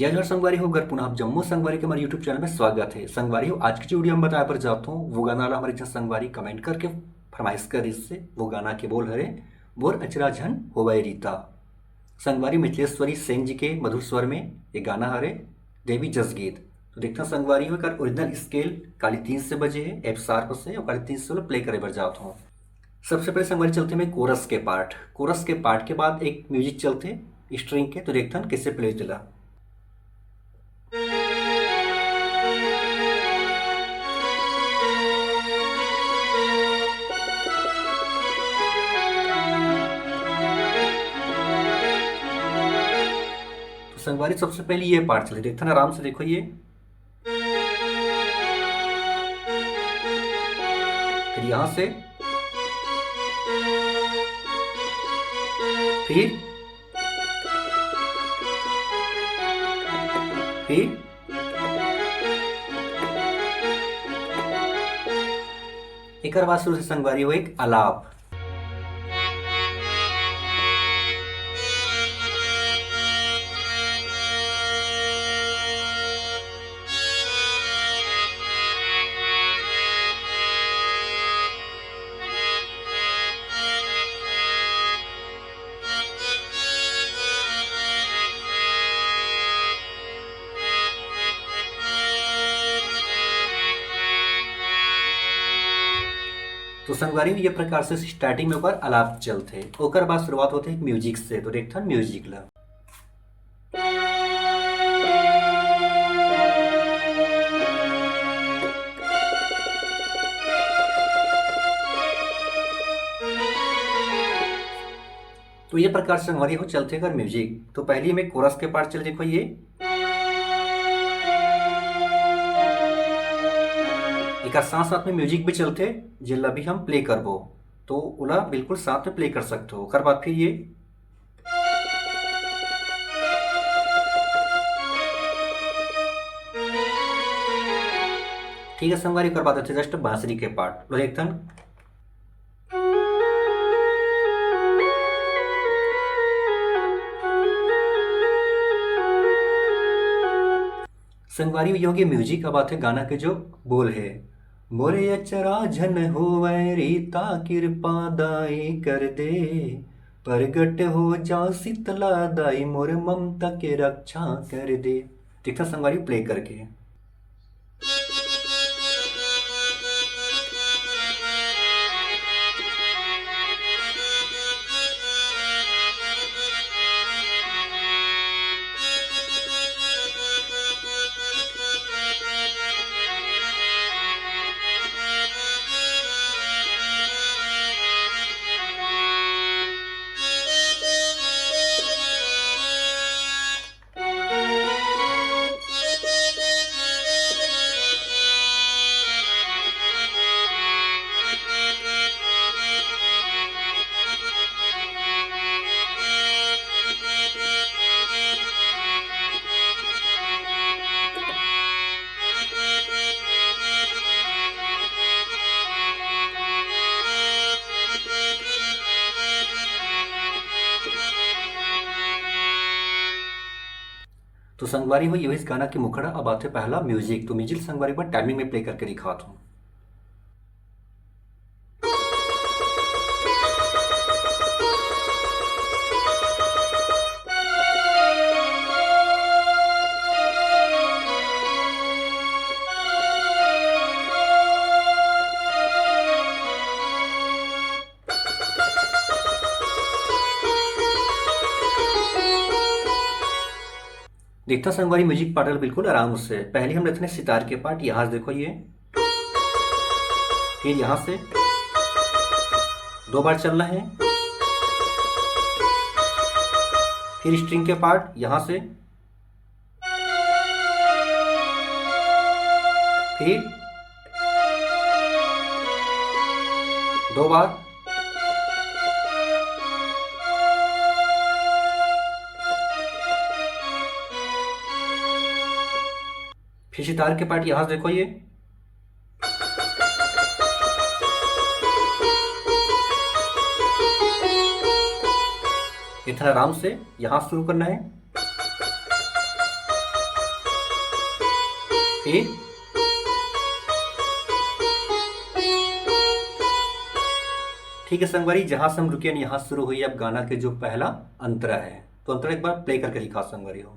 जय जोहार संगवारी हो। अगर पुनः आप जम्मू संगवारी के हमारे यूट्यूब चैनल में स्वागत है। संगवारी हो, आज की जो वीडियो हम बताया पर जाता हूँ वो गाना वाला हमारे जहाँ संगवारी कमेंट करके फरमाइश कर इससे वो गाना के बोल हरे बोर अचरा झन होवै रीता। संगवारी मिथिलेश्वरी सेन जी के मधुर स्वर में ये गाना हरे देवी जसगीत। तो देखते हैं संगवारी हो कर ओरिजिनल स्केल काली 3 से बजे है एफ शार्प से और काली 3 से प्ले करे बर जाता हूँ। सबसे पहले संगवारी चलते हैं कोरस के पार्ट के बाद एक म्यूजिक चलते स्ट्रिंग के। तो देखते हैं कैसे प्ले चला। तो संगवारी सबसे पहले ये पार्ट चले, देखते हैं आराम से देखो ये। फिर यहां से फिर एक बार शुरू से संगवारी हो एक आलाप। तो संगवारी में ये प्रकार से स्टार्टिंग में ओकर आलाप चलते, ओकर बाद शुरुआत होते है म्यूजिक से। तो देखते हैं म्यूजिक ला। तो ये प्रकार से संगवारी हो चलते अगर म्यूजिक। तो पहली में कोरस के पार्ट चल, देखो ये एक साथ साथ में म्यूजिक भी चलते जिला भी हम प्ले करबो तो उला बिल्कुल साथ में प्ले कर सकते हो। ओकर बाद फिर ये ठीक है संगवारी। ओकर बाद जस्ट बांसुरी के पार्ट देखते हैं। संगवारी में योगी म्यूजिक का बात है, गाना के जो बोल है मोरे अचरा झन होवै रीता कृपा दाई कर दे प्रगट हो जा शीतला दाई मोर ममता के रक्षा कर दे। देखता संगवारी प्ले करके। तो संगवारी हो ये इस गाना की मुखड़ा। अब आते पहला म्यूजिक। तो म्यूजिक संगवारी पर टाइमिंग में प्ले करके दिखाता हूँ। देखता संगवारी म्यूजिक पार्ट बिल्कुल आराम से। पहले हम लेते हैं सितार के पार्ट। यहाँ से देखो ये, फिर यहाँ से 2 बार चलना है। फिर स्ट्रिंग के पार्ट यहाँ से, फिर 2 बार, फिर सितार के पार्ट यहाँ से देखो ये, इतना आराम से यहाँ शुरू करना है। ए। ठीक है संगवारी, जहां से हम रुके यहाँ शुरू हुई अब गाना के जो पहला अंतरा है, तो अंतरा एक बार प्ले करके दिखा संगवारी हो।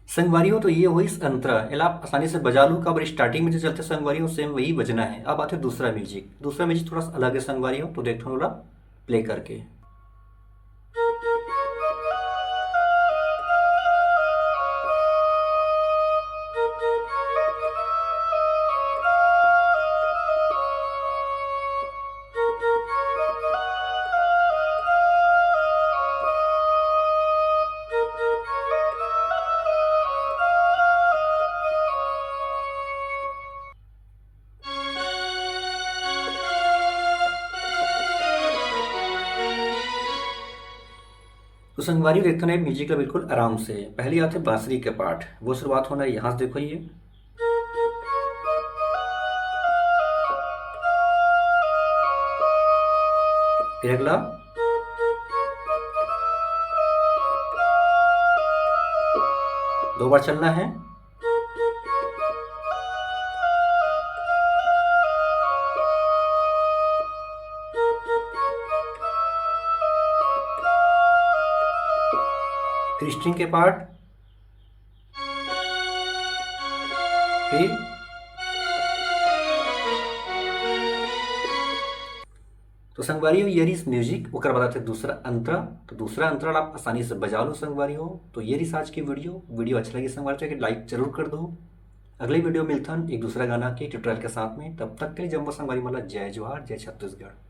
संगवारी हो तो ये हुई इस अंतरा, एला आप आसानी से बजा लू का, स्टार्टिंग में जो चलते संगवारी हो सेम वही बजना है। अब आते दूसरा म्यूजिक, दूसरा म्यूजिक थोड़ा सा अलग है संगवारी हो, तो देखो थोड़ा प्ले करके। तो संगवारी देखते हैं म्यूजिक का बिल्कुल आराम से। पहले आते बांसुरी के पार्ट, वो शुरुआत होना है यहाँ से, देखो ये फिर अगला, दो बार चलना है, फिर स्ट्रिंग के पार्ट, फिर तो संगवारी हो ये रही म्यूजिक। ओकर बाद आते दूसरा अंतरा, तो दूसरा अंतरा आप आसानी से बजा लो संगवारी हो। तो ये रही आज की वीडियो अच्छा लगी संगवारी तो लाइक जरूर कर दो। अगले वीडियो मिलता है एक दूसरा गाना के ट्यूटोरियल के साथ में, तब तक के लिए जम्बो संगवारी मतलब जय जोहार, जय छत्तीसगढ़।